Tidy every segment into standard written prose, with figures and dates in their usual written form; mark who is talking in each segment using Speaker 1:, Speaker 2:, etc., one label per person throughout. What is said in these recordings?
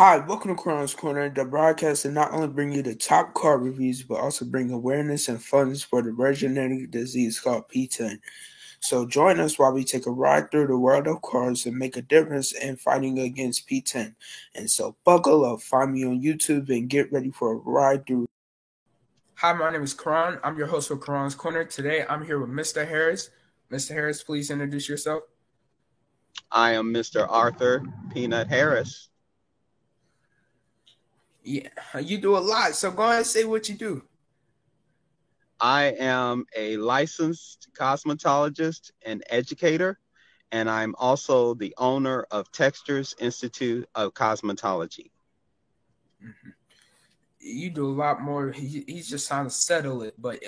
Speaker 1: Hi, welcome to Crown's Corner, the broadcast that not only bring you the top car reviews, but also bring awareness and funds for the rare genetic disease called P10. So join us while we take a ride through the world of cars and make a difference in fighting against P10. And so buckle up, find me on YouTube, and get ready for a ride through. Hi, my name is Karan. I'm your host for Karan's Corner. Today I'm here with Mr. Harris. Mr. Harris, please introduce yourself.
Speaker 2: I am Mr. Arthur Peanut Harris.
Speaker 1: Yeah, you do a lot, so go ahead and say what you do.
Speaker 2: I am a licensed cosmetologist and educator, and I'm also the owner of Textures Institute of Cosmetology.
Speaker 1: Mhm. You do a lot more. He's just trying to settle it, but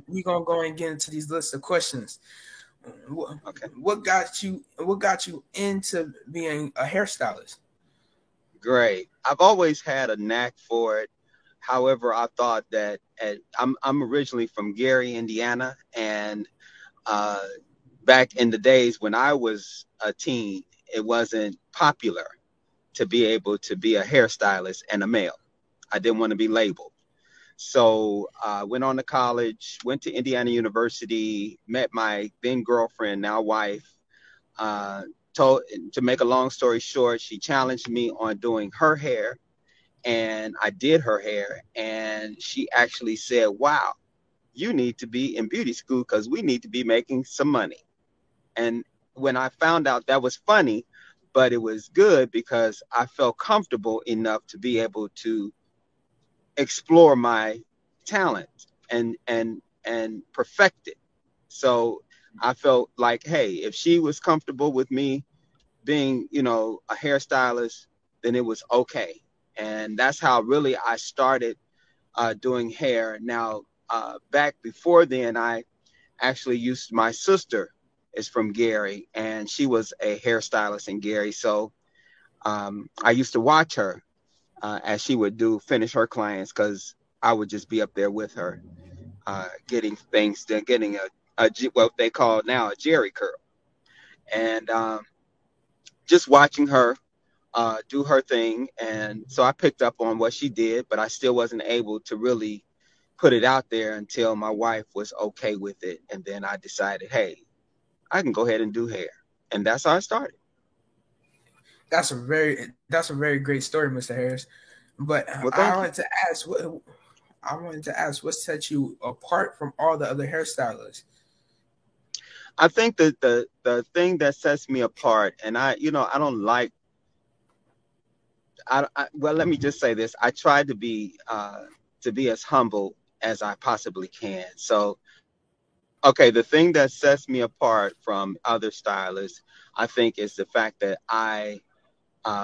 Speaker 1: we gonna go and get into these list of questions. What,
Speaker 2: Okay,
Speaker 1: what got you into being a hairstylist?
Speaker 2: great. I've always had a knack for it. However, I thought that I'm originally from Gary, Indiana, and uh, back in the days when I was a teen, it wasn't popular to be able to be a hairstylist and a male. I didn't want to be labeled. So I went on to college, went to Indiana University, met my then girlfriend, now wife. Uh, told to make a long story short, she challenged me on doing her hair, and I did her hair, and she actually said, "Wow, you need to be in beauty school because we need to be making some money." And when I found out, that was funny, but it was good because I felt comfortable enough to be able to explore my talent and perfect it. So I felt like, hey, if she was comfortable with me being, a hairstylist, then it was okay. And that's how really I started doing hair. Now, back before then, I actually used my sister is from Gary, and she was a hairstylist in Gary. So I used to watch her as she would finish her clients because I would just be up there with her, getting things, getting what they call now a Jerry curl, and just watching her do her thing. And so I picked up on what she did, but I still wasn't able to really put it out there until my wife was okay with it. And then I decided, hey, I can go ahead and do hair. And that's how I started.
Speaker 1: That's a very great story, Mr. Harris. But
Speaker 2: Well,
Speaker 1: I
Speaker 2: thank you.
Speaker 1: wanted to ask what set you apart from all the other hairstylists.
Speaker 2: I think that the thing that sets me apart, and I don't like, well, let me just say this. I try to be as humble as I possibly can. So, okay, the thing that sets me apart from other stylists, I think, is the fact that I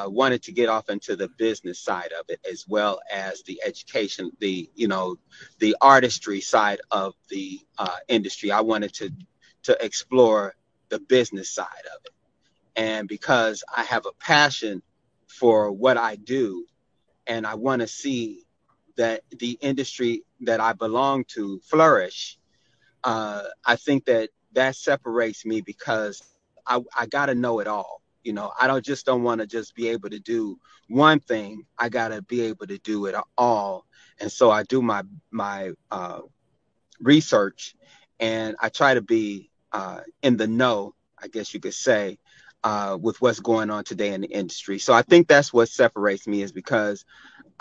Speaker 2: wanted to get off into the business side of it as well as the education, the artistry side of the industry. I wanted to explore the business side of it, and because I have a passion for what I do, and I want to see that the industry that I belong to flourish. I think that separates me because I got to know it all. I don't want to just be able to do one thing. I got to be able to do it all. And so I do my research, and I try to be in the know, I guess you could say, with what's going on today in the industry. So I think that's what separates me, is because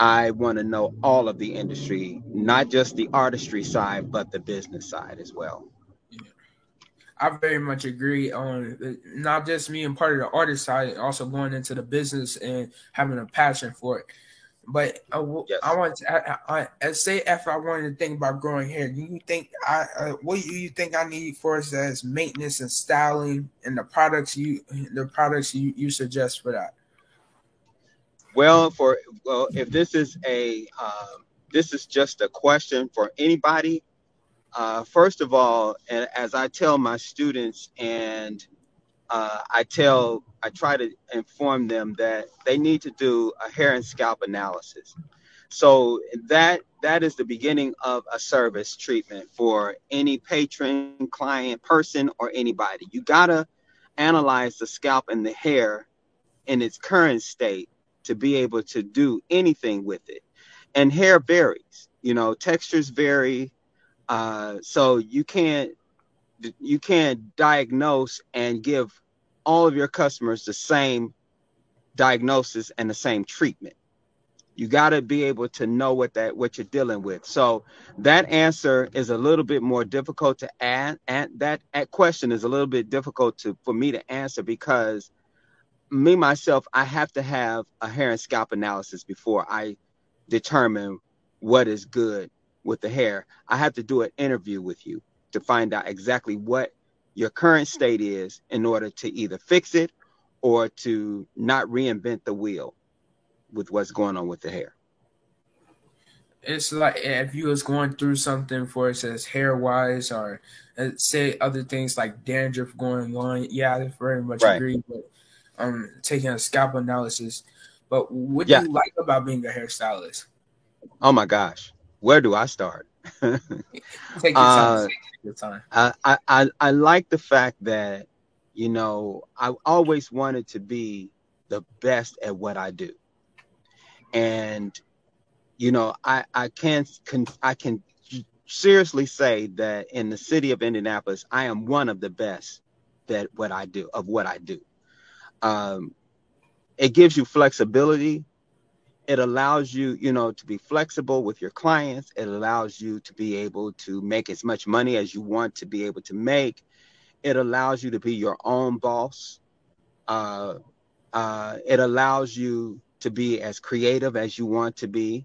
Speaker 2: I want to know all of the industry, not just the artistry side, but the business side as well.
Speaker 1: Yeah. I very much agree on not just being part of the artist side, also going into the business and having a passion for it. But I
Speaker 2: Yes.
Speaker 1: want to say if I wanted to think about growing hair, do you think what do you think I need for us as maintenance and styling and the products you suggest for that?
Speaker 2: Well, if this is just a question for anybody. First of all, and as I tell my students, and I try to inform them that they need to do a hair and scalp analysis. So that is the beginning of a service treatment for any patron, client, person, or anybody. You gotta analyze the scalp and the hair in its current state to be able to do anything with it. And hair varies, textures vary. So you can't diagnose and give all of your customers the same diagnosis and the same treatment. You got to be able to know what you're dealing with. So that answer is a little bit more difficult to add. And that question is a little bit difficult for me to answer, because myself, I have to have a hair and scalp analysis before I determine what is good with the hair. I have to do an interview with you to find out exactly what your current state is in order to either fix it or to not reinvent the wheel with what's going on with the hair.
Speaker 1: It's like if you was going through something, for instance, hair wise, or say other things like dandruff going on. Yeah, I very much agree with taking a scalp analysis. But what do you like about being a hairstylist?
Speaker 2: Oh my gosh, where do I start?
Speaker 1: Take your time. Take your time.
Speaker 2: I like the fact that, I always wanted to be the best at what I do. And, I can seriously say that in the city of Indianapolis, I am one of the best at what I do. It gives you flexibility. It allows you, to be flexible with your clients. It allows you to be able to make as much money as you want to be able to make. It allows you to be your own boss. It allows you to be as creative as you want to be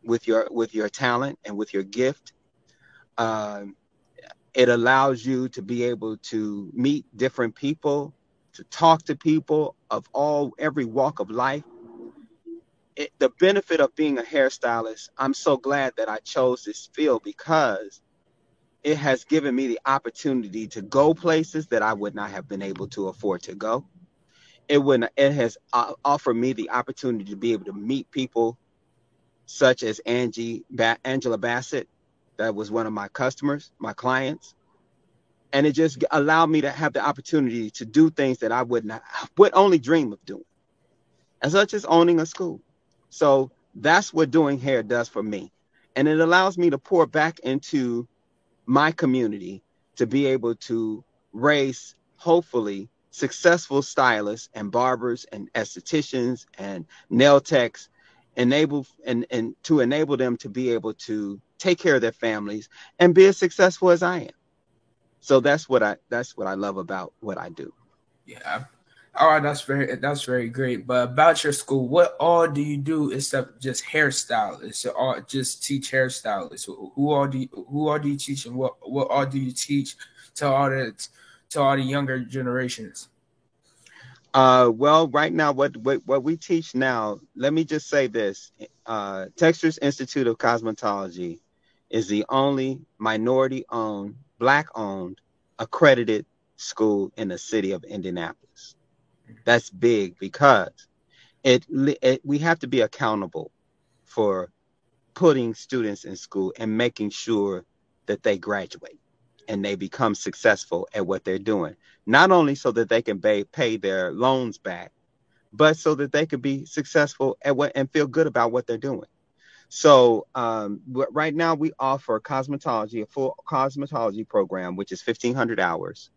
Speaker 2: with your talent and with your gift. It allows you to be able to meet different people, to talk to people of every walk of life. The benefit of being a hairstylist, I'm so glad that I chose this field, because it has given me the opportunity to go places that I would not have been able to afford to go. It has offered me the opportunity to be able to meet people such as Angela Bassett. That was one of my customers, my clients. And it just allowed me to have the opportunity to do things that I would only dream of doing, as such as owning a school. So that's what doing hair does for me. And it allows me to pour back into my community to be able to raise, hopefully, successful stylists and barbers and estheticians and nail techs, and to enable them to be able to take care of their families and be as successful as I am. So that's what I love about what I do.
Speaker 1: Yeah. All right, that's very great. But about your school, what all do you do except just hairstylists, or just teach hairstylists? Who all do you teach, and what all do you teach to all the younger generations?
Speaker 2: Well, right now, what we teach now, let me just say this: Texas Institute of Cosmetology is the only minority-owned, Black-owned, accredited school in the city of Indianapolis. That's big, because we have to be accountable for putting students in school and making sure that they graduate and they become successful at what they're doing. Not only so that they can pay their loans back, but so that they can be successful at and feel good about what they're doing. So right now we offer cosmetology, a full cosmetology program, which is 1,500 hours.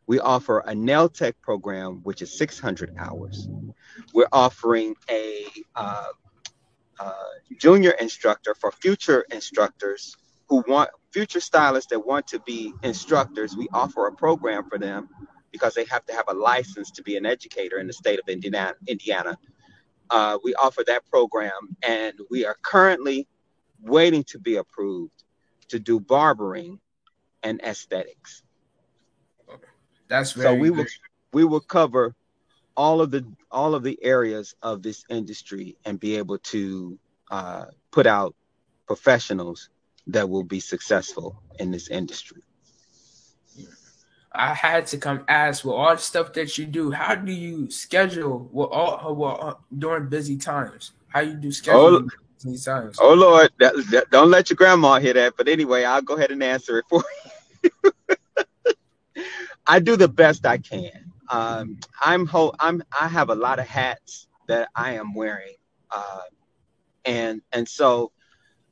Speaker 2: We offer a nail tech program, which is 600 hours. We're offering a junior instructor for future instructors future stylists that want to be instructors. We offer a program for them, because they have to have a license to be an educator in the state of Indiana. We offer that program, and we are currently waiting to be approved to do barbering and aesthetics.
Speaker 1: That's very
Speaker 2: so we will cover all of the areas of this industry and be able to put out professionals that will be successful in this industry.
Speaker 1: I had to come ask, with all the stuff that you do, how do you schedule during busy times? How you do scheduling busy times?
Speaker 2: Oh Lord, don't let your grandma hear that. But anyway, I'll go ahead and answer it for you. I do the best I can. I have a lot of hats that I am wearing. And so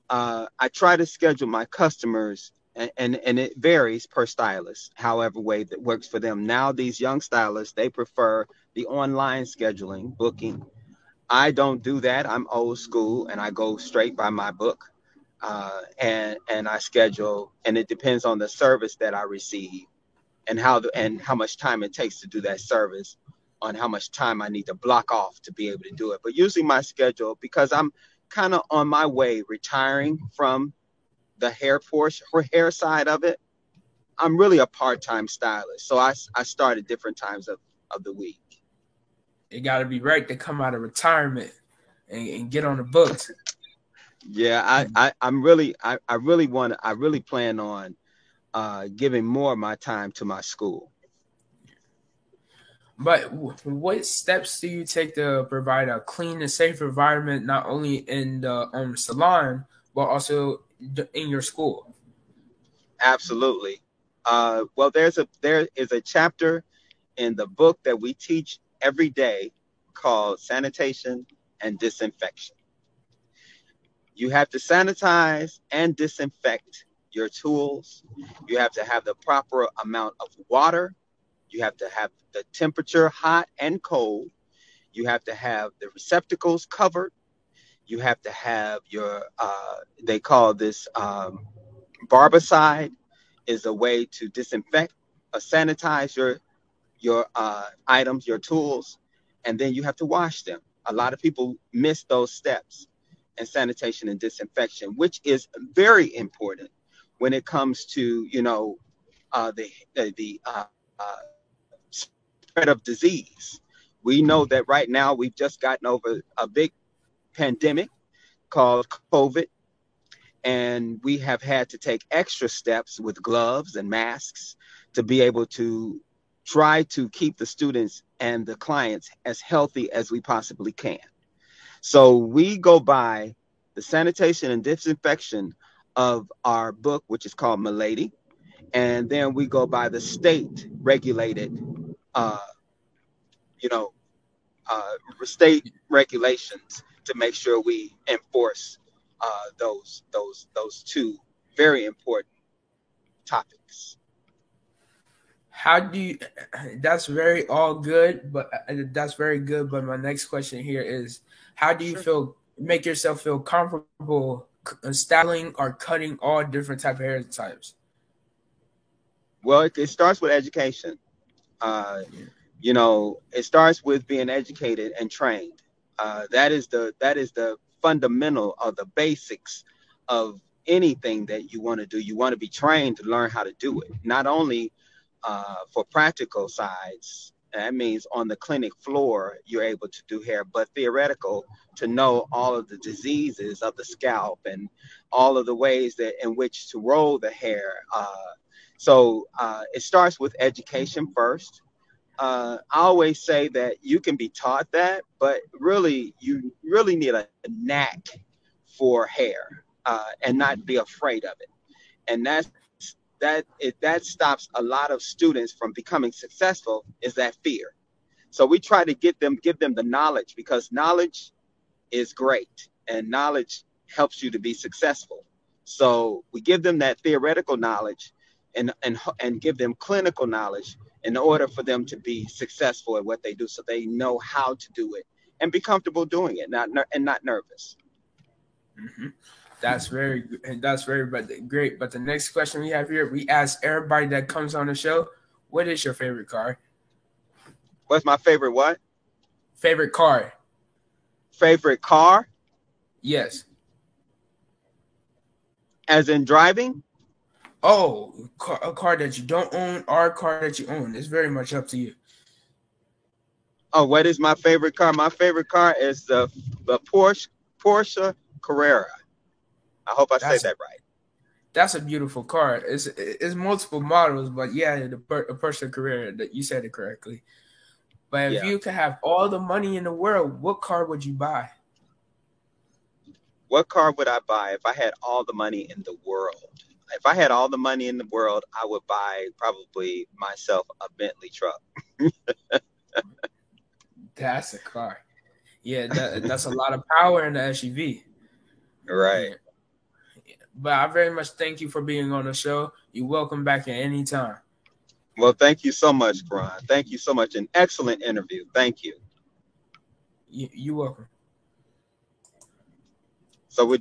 Speaker 2: I try to schedule my customers, and it varies per stylist, however way that works for them. Now, these young stylists, they prefer the online scheduling, booking. I don't do that. I'm old school, and I go straight by my book, and I schedule, and it depends on the service that I receive and how much time it takes to do that service, on how much time I need to block off to be able to do it. But usually my schedule, because I'm kind of on my way retiring from the hair portion or hair side of it, I'm really a part-time stylist. So I start at different times of the week.
Speaker 1: It got to be right to come out of retirement and get on the books.
Speaker 2: Yeah, I really plan on giving more of my time to my school.
Speaker 1: But what steps do you take to provide a clean and safe environment, not only in the salon, but also in your school?
Speaker 2: Absolutely. Well, there is a chapter in the book that we teach every day called Sanitation and Disinfection. You have to sanitize and disinfect your tools. You have to have the proper amount of water. You have to have the temperature hot and cold. You have to have the receptacles covered. You have to have your, they call this barbicide, is a way to disinfect, sanitize your items, your tools, and then you have to wash them. A lot of people miss those steps in sanitation and disinfection, which is very important when it comes to the spread of disease. We know that right now we've just gotten over a big pandemic called COVID, and we have had to take extra steps with gloves and masks to be able to try to keep the students and the clients as healthy as we possibly can. So we go by the sanitation and disinfection of our book, which is called Milady, and then we go by the state regulated, state regulations to make sure we enforce those two very important topics.
Speaker 1: How do you? That's very all good, but that's very good. But my next question here is, how do you make yourself feel comfortable styling or cutting all different type of hair types?
Speaker 2: Well, it starts with education. It starts with being educated and trained. That is the fundamental of the basics of anything that you want to do. You want to be trained to learn how to do it, not only for practical sides. That means on the clinic floor, you're able to do hair, but theoretical to know all of the diseases of the scalp and all of the ways in which to roll the hair. So it starts with education first. I always say that you can be taught that, but really, you really need a knack for hair and not be afraid of it. And that stops a lot of students from becoming successful, is that fear. So we try to give them the knowledge, because knowledge is great and knowledge helps you to be successful. So we give them that theoretical knowledge and give them clinical knowledge in order for them to be successful at what they do, so they know how to do it and be comfortable doing it, not nervous.
Speaker 1: Mm-hmm. That's very great. But the next question we have here, we ask everybody that comes on the show, what is your favorite car?
Speaker 2: What's my favorite what?
Speaker 1: Favorite car.
Speaker 2: Favorite car?
Speaker 1: Yes.
Speaker 2: As in driving?
Speaker 1: Oh, a car that you don't own or a car that you own. It's very much up to you.
Speaker 2: Oh, what is my favorite car? My favorite car is the Porsche Carrera. I hope I say that right.
Speaker 1: That's a beautiful car. It's multiple models, but yeah, the Porsche Carrera, that you said it correctly. But if you could have all the money in the world, what car would you buy?
Speaker 2: What car would I buy if I had all the money in the world? If I had all the money in the world, I would buy probably myself a Bentley truck.
Speaker 1: That's a car. Yeah, that's a lot of power in the SUV.
Speaker 2: Right.
Speaker 1: Yeah. But I very much thank you for being on the show. You're welcome back at any time.
Speaker 2: Well, thank you so much, Karan. Thank you so much. An excellent interview. Thank you.
Speaker 1: You're welcome.
Speaker 2: So we